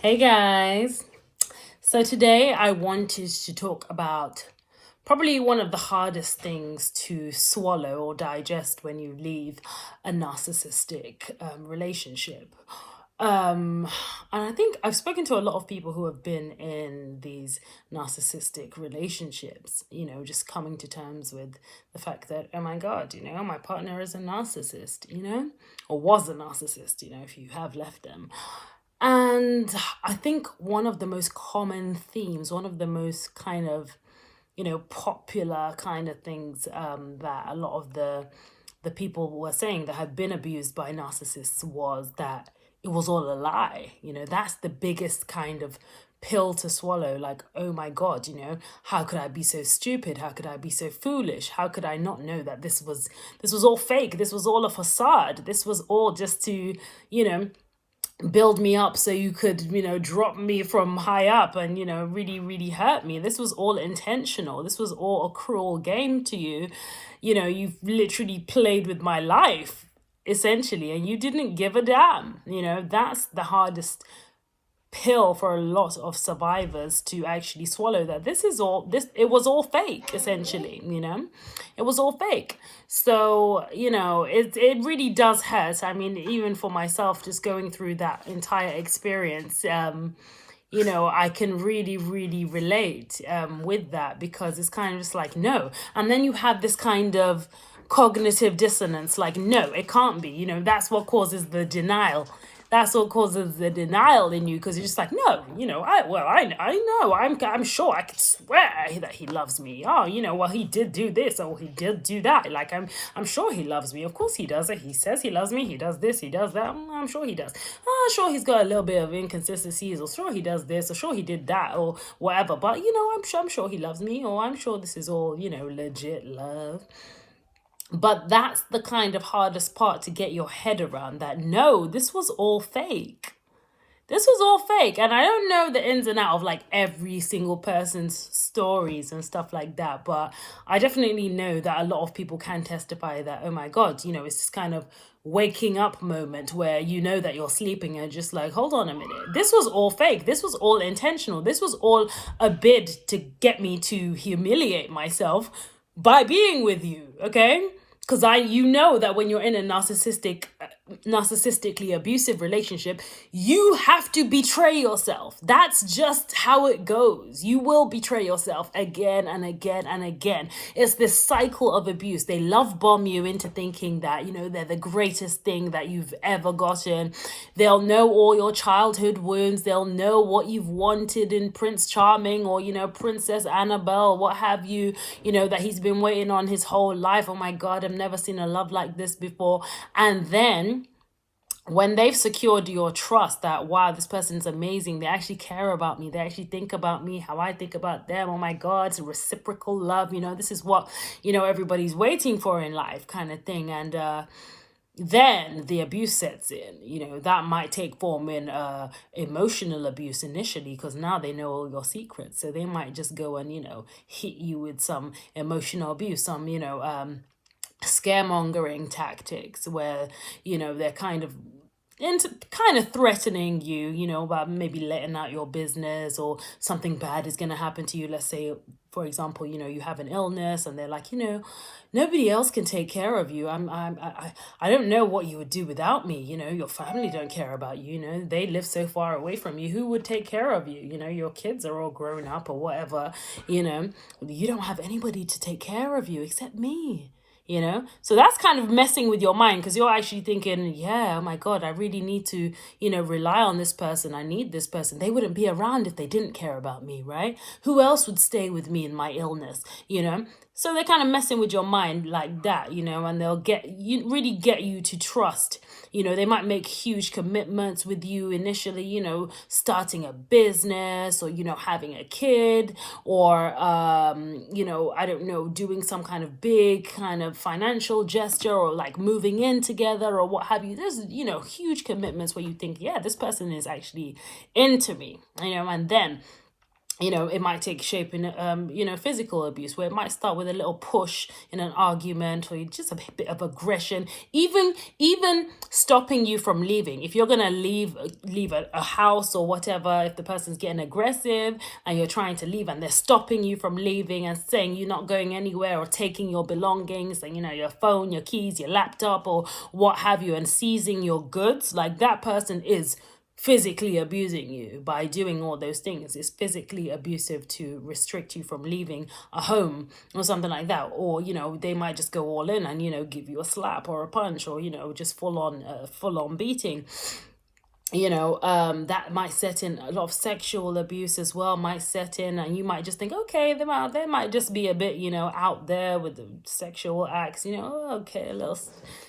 Hey guys. So today I wanted to talk about probably one of the hardest things to swallow or digest when you leave a narcissistic relationship. Um, and I think I've spoken to a lot of people who have been in these narcissistic relationships, just coming to terms with the fact that, oh my God, my partner is a narcissist, or was a narcissist, if you have left them. And I think one of the most common themes, one of the most kind of, popular kind of things that a lot of the people were saying that had been abused by narcissists was that it was all a lie. That's the biggest kind of pill to swallow. Like, oh my God, how could I be so stupid? How could I be so foolish? How could I not know that this was all fake? This was all a facade. This was all just to, build me up so you could drop me from high up and really really hurt me. This was all intentional. This was all a cruel game to you. You've literally played with my life essentially, and you didn't give a damn. That's the hardest pill for a lot of survivors to actually swallow, that it was all fake essentially. It was all fake. So it really does hurt. I mean, even for myself, just going through that entire experience, I can really really relate with that, because it's kind of just like, no. And then you have this kind of cognitive dissonance, like, no, it can't be. That's what causes the denial. That's what causes the denial in you, because you're just like, no, I know, I'm sure, I could swear that he loves me. Oh, well, he did do this, or he did do that. Like, I'm sure he loves me. Of course he does it. He says he loves me. He does this. He does that. I'm sure he does. Sure, he's got a little bit of inconsistencies, or sure he does this, or sure he did that, or whatever. But I'm sure he loves me, or I'm sure this is all legit love. But that's the kind of hardest part to get your head around, that no, this was all fake. This was all fake. And I don't know the ins and out of like every single person's stories and stuff like that. But I definitely know that a lot of people can testify that, oh my God, it's this kind of waking up moment where that you're sleeping and just like, hold on a minute. This was all fake. This was all intentional. This was all a bid to get me to humiliate myself by being with you, okay? Because that when you're in a narcissistically abusive relationship, you have to betray yourself. That's just how it goes. You will betray yourself again and again and again. It's this cycle of abuse. They love bomb you into thinking that, they're the greatest thing that you've ever gotten. They'll know all your childhood wounds. They'll know what you've wanted in Prince Charming, or, Princess Annabelle, what have you, that he's been waiting on his whole life. Oh my God, I've never seen a love like this before. And then when they've secured your trust, that, wow, this person's amazing, they actually care about me, they actually think about me how I think about them, oh my God, it's a reciprocal love, this is what everybody's waiting for in life, kind of thing. And then the abuse sets in. That might take form in emotional abuse initially, because now they know all your secrets, so they might just go and hit you with some emotional abuse, some scaremongering tactics, where they're kind of threatening you, about maybe letting out your business, or something bad is going to happen to you. Let's say, for example, you have an illness, and they're like, nobody else can take care of you. I don't know what you would do without me. Your family don't care about you. They live so far away from you. Who would take care of you? Your kids are all grown up or whatever. You don't have anybody to take care of you except me. So that's kind of messing with your mind, because you're actually thinking, yeah, oh my God, I really need to rely on this person. I need this person. They wouldn't be around if they didn't care about me, right? Who else would stay with me in my illness? So they're kind of messing with your mind like that, and they'll really get you to trust. They might make huge commitments with you initially, starting a business, or, having a kid, or, I don't know, doing some kind of big kind of financial gesture, or like moving in together, or what have you. There's, huge commitments where you think, yeah, this person is actually into me, and then it might take shape in physical abuse, where it might start with a little push in an argument, or just a bit of aggression, even stopping you from leaving. If you're gonna leave a house or whatever, if the person's getting aggressive and you're trying to leave and they're stopping you from leaving and saying you're not going anywhere, or taking your belongings and your phone, your keys, your laptop, or what have you, and seizing your goods, like, that person is physically abusing you by doing all those things. It's physically abusive to restrict you from leaving a home or something like that. Or they might just go all in and give you a slap or a punch, or just full on beating. That might set in. A lot of sexual abuse as well might set in, and you might just think, okay, they might just be a bit out there with the sexual acts. Okay, a little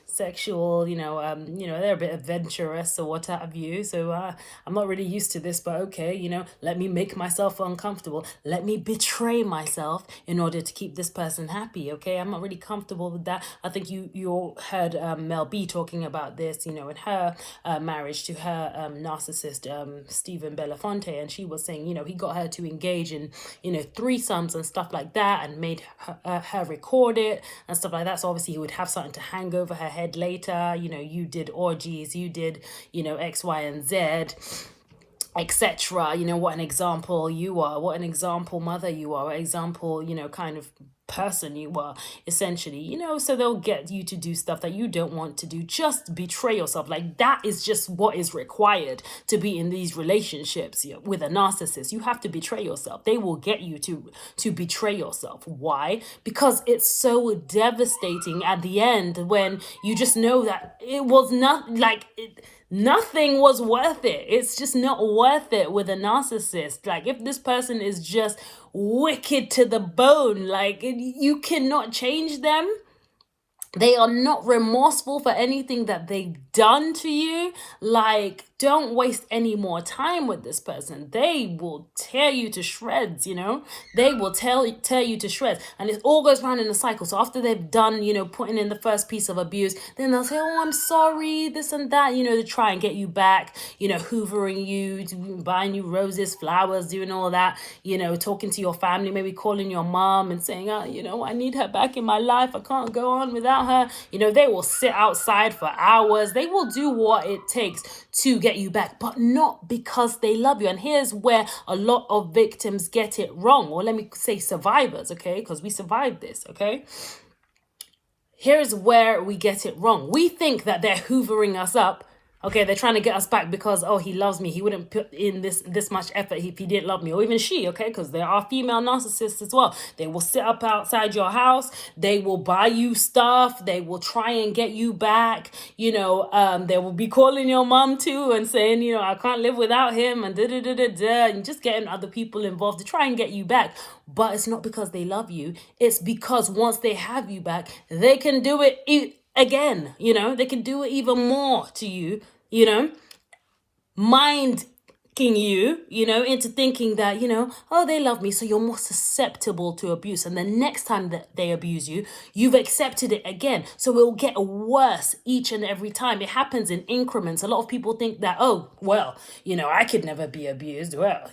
sexual, they're a bit adventurous or what have you. So I'm not really used to this, but okay, let me make myself uncomfortable. Let me betray myself in order to keep this person happy. Okay, I'm not really comfortable with that. I think you all heard Mel B talking about this, in her marriage to her narcissist, Stephen Belafonte, and she was saying, he got her to engage in, threesomes and stuff like that, and made her record it and stuff like that. So obviously he would have something to hang over her head later. You did orgies, you did, X, Y, and Z, etc. What an example you are, what an example mother you are, what example, kind of person you are, essentially. So they'll get you to do stuff that you don't want to do. Just betray yourself. Like, that is just what is required to be in these relationships with a narcissist. You have to betray yourself. They will get you to betray yourself. Why? Because it's so devastating at the end, when you just know that it was not like nothing was worth it. It's just not worth it with a narcissist. Like, if this person is just wicked to the bone, like, you cannot change them. They are not remorseful for anything that they've done to you. Like, don't waste any more time with this person. They will tear you to shreds, They will tear you to shreds. And it all goes round in a cycle. So after they've done, putting in the first piece of abuse, then they'll say, oh, I'm sorry, this and that, to try and get you back, hoovering you, buying you roses, flowers, doing all that, talking to your family, maybe calling your mom and saying, I need her back in my life. I can't go on without her. They will sit outside for hours. They will do what it takes to get you back, but not because they love you. And here's where a lot of victims get it wrong, or let me say survivors, okay, because we survived this, okay. Here's where we get it wrong. We think that they're hoovering us up. Okay, they're trying to get us back because, oh, he loves me. He wouldn't put in this much effort if he didn't love me. Or even she, okay, because there are female narcissists as well. They will sit up outside your house. They will buy you stuff. They will try and get you back. They will be calling your mom too and saying, I can't live without him, and and just getting other people involved to try and get you back. But it's not because they love you. It's because once they have you back, they can do it again. They can do it even more to you. Mind you, into thinking that, oh, they love me, so you're more susceptible to abuse. And the next time that they abuse you, you've accepted it again. So it will get worse each and every time. It happens in increments. A lot of people think that, oh, well, I could never be abused. Well,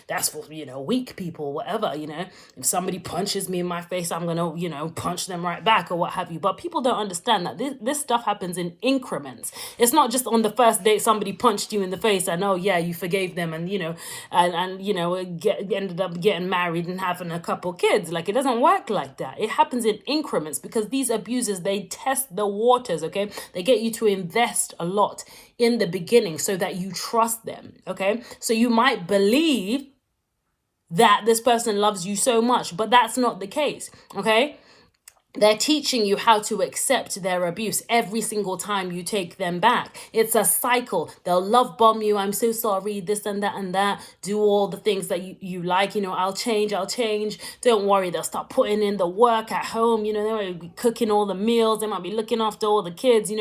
that's for, weak people, whatever, If somebody punches me in my face, I'm going to, punch them right back or what have you. But people don't understand that this stuff happens in increments. It's not just on the first date somebody punched you in the face and, oh, yeah, you forgave them and ended up getting married and having a couple kids. Like, it doesn't work like that. It happens in increments, because these abusers, they test the waters, okay? They get you to invest a lot in the beginning so that you trust them, okay? So you might believe that this person loves you so much, but that's not the case, okay? They're teaching you how to accept their abuse every single time you take them back. It's a cycle. They'll love bomb you. I'm so sorry, this and that. Do all the things that you like. I'll change. Don't worry. They'll start putting in the work at home. They might be cooking all the meals. They might be looking after all the kids,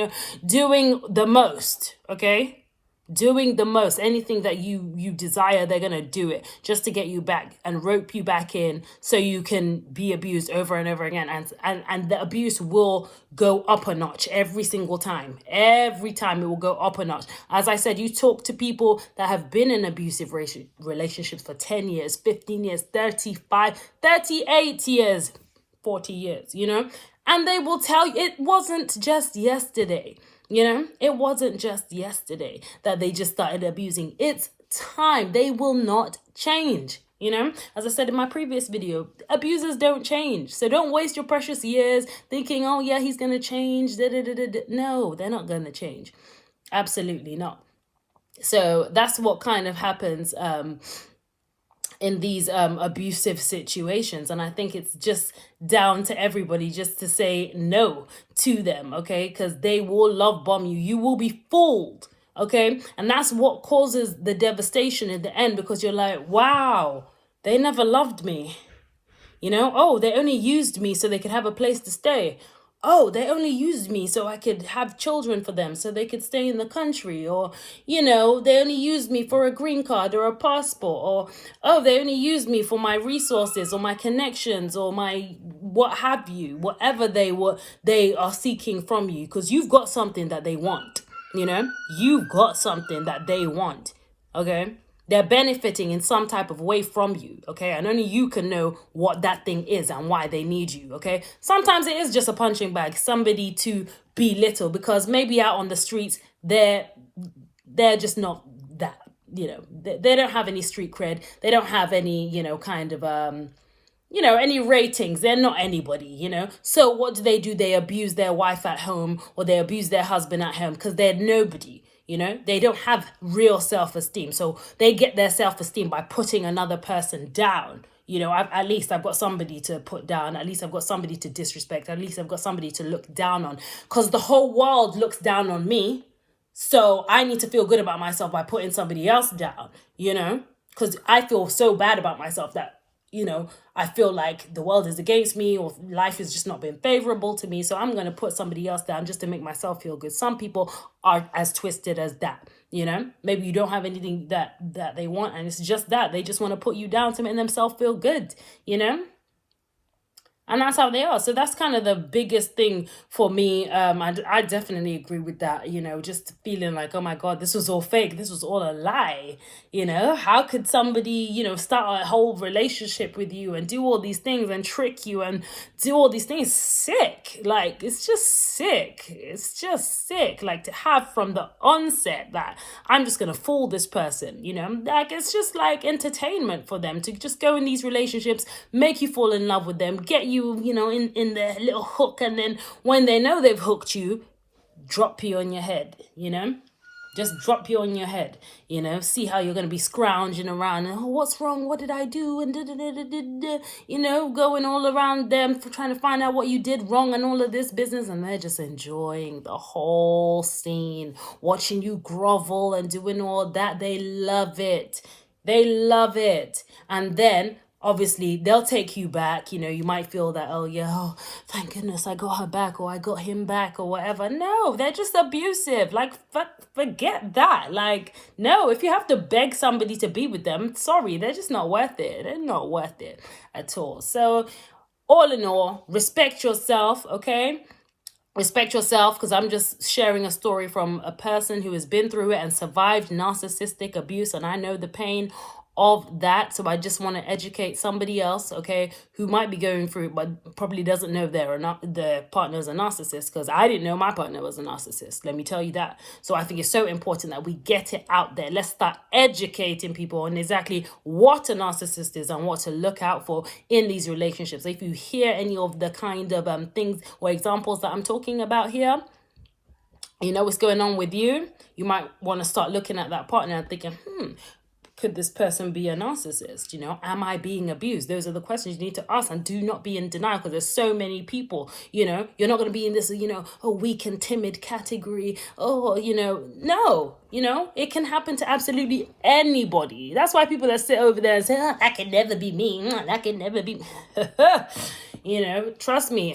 doing the most, okay? doing the most, anything that you desire, they're going to do it just to get you back and rope you back in so you can be abused over and over again. And the abuse will go up a notch every single time. Every time it will go up a notch. As I said, you talk to people that have been in abusive relationships for 10 years, 15 years, 35, 38 years, 40 years, and they will tell you it wasn't just yesterday. It wasn't just yesterday that they just started abusing. It's time. They will not change. As I said in my previous video, abusers don't change. So don't waste your precious years thinking, oh yeah, he's going to change. No, they're not going to change. Absolutely not. So that's what kind of happens in these abusive situations. And I think it's just down to everybody just to say no to them, okay? Because they will love bomb you. You will be fooled, okay? And that's what causes the devastation in the end, because you're like, wow, they never loved me. Oh, they only used me so they could have a place to stay. Oh, they only used me so I could have children for them so they could stay in the country. Or, they only used me for a green card or a passport. Or, oh, they only used me for my resources or my connections or my what have you, whatever they are seeking from you, because you've got something that they want. You've got something that they want. Okay. They're benefiting in some type of way from you, okay? And only you can know what that thing is and why they need you, okay? Sometimes it is just a punching bag, somebody to belittle, because maybe out on the streets, they're just not that, they don't have any street cred. They don't have any, kind of, any ratings. They're not anybody, So what do? They abuse their wife at home, or they abuse their husband at home because they're nobody. They don't have real self-esteem. So they get their self-esteem by putting another person down. At least I've got somebody to put down. At least I've got somebody to disrespect. At least I've got somebody to look down on. Because the whole world looks down on me. So I need to feel good about myself by putting somebody else down, Because I feel so bad about myself that, I feel like the world is against me, or life has just not been favorable to me. So I'm going to put somebody else down just to make myself feel good. Some people are as twisted as that, Maybe you don't have anything that they want, and it's just that they just want to put you down to make themselves feel good, And that's how they are. So that's kind of the biggest thing for me. I definitely agree with that, just feeling like, oh my God, this was all fake. This was all a lie. How could somebody, start a whole relationship with you and do all these things and trick you and do all these things? Sick. Like, it's just sick. It's just sick. Like, to have from the onset that I'm just going to fool this person, like, it's just like entertainment for them to just go in these relationships, make you fall in love with them, get you, in their little hook, and then when they know they've hooked you, drop you on your head, just drop you on your head, see how you're going to be scrounging around and, oh, what's wrong? What did I do? And going all around them for trying to find out what you did wrong and all of this business. And they're just enjoying the whole scene, watching you grovel and doing all that. They love it. They love it. And then obviously they'll take you back. You might feel that, oh yeah, oh, thank goodness I got her back, or I got him back, or whatever. No, they're just abusive. Like, forget that. Like, no, if you have to beg somebody to be with them, sorry, they're just not worth it. They're not worth it at all. So all in all, respect yourself, okay? Respect yourself, because I'm just sharing a story from a person who has been through it and survived narcissistic abuse, and I know the pain of that. So I just want to educate somebody else, okay, who might be going through it but probably doesn't know their partner's a narcissist, because I didn't know my partner was a narcissist, let me tell you that. So I think it's so important that we get it out there. Let's start educating people on exactly what a narcissist is and what to look out for in these relationships. If you hear any of the kind of things or examples that I'm talking about here, what's going on with you, you might want to start looking at that partner and thinking, could this person be a narcissist? Am I being abused? Those are the questions you need to ask, and do not be in denial, because there's so many people, you're not going to be in this, weak and timid category. Oh, no, it can happen to absolutely anybody. That's why people that sit over there and say, oh, that can never be me. That can never be, trust me.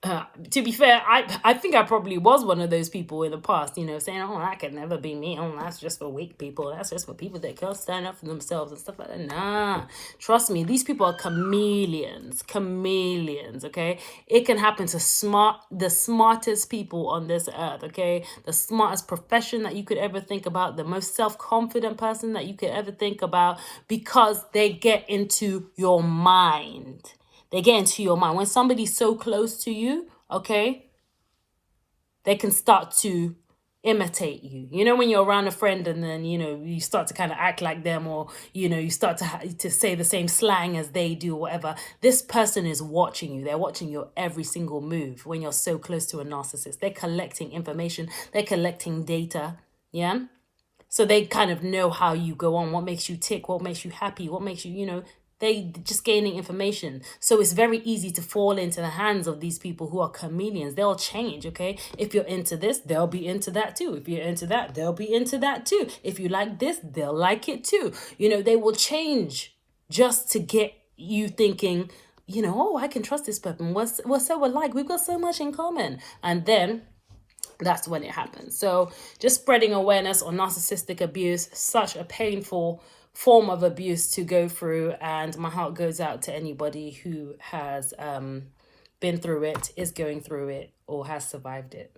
To be fair, I think I probably was one of those people in the past, saying, "Oh, that could never be me. Oh, that's just for weak people. That's just for people that can't stand up for themselves and stuff like that." Nah, trust me, these people are chameleons. Chameleons, okay? It can happen to the smartest people on this earth, okay? The smartest profession that you could ever think about, the most self-confident person that you could ever think about, because they get into your mind. They get into your mind. When somebody's so close to you, okay, they can start to imitate you. When you're around a friend and then, you start to kind of act like them, or, you start to say the same slang as they do or whatever. This person is watching you. They're watching your every single move when you're so close to a narcissist. They're collecting information. They're collecting data. Yeah. So they kind of know how you go on, what makes you tick, what makes you happy, what makes you, they just gaining information. So it's very easy to fall into the hands of these people who are chameleons. They'll change, okay? If you're into this, they'll be into that too. If you're into that, they'll be into that too. If you like this, they'll like it too. They will change just to get you thinking, oh, I can trust this person. We're so alike. We've got so much in common. And then that's when it happens. So just spreading awareness on narcissistic abuse, such a painful form of abuse to go through, and my heart goes out to anybody who has been through it, is going through it, or has survived it.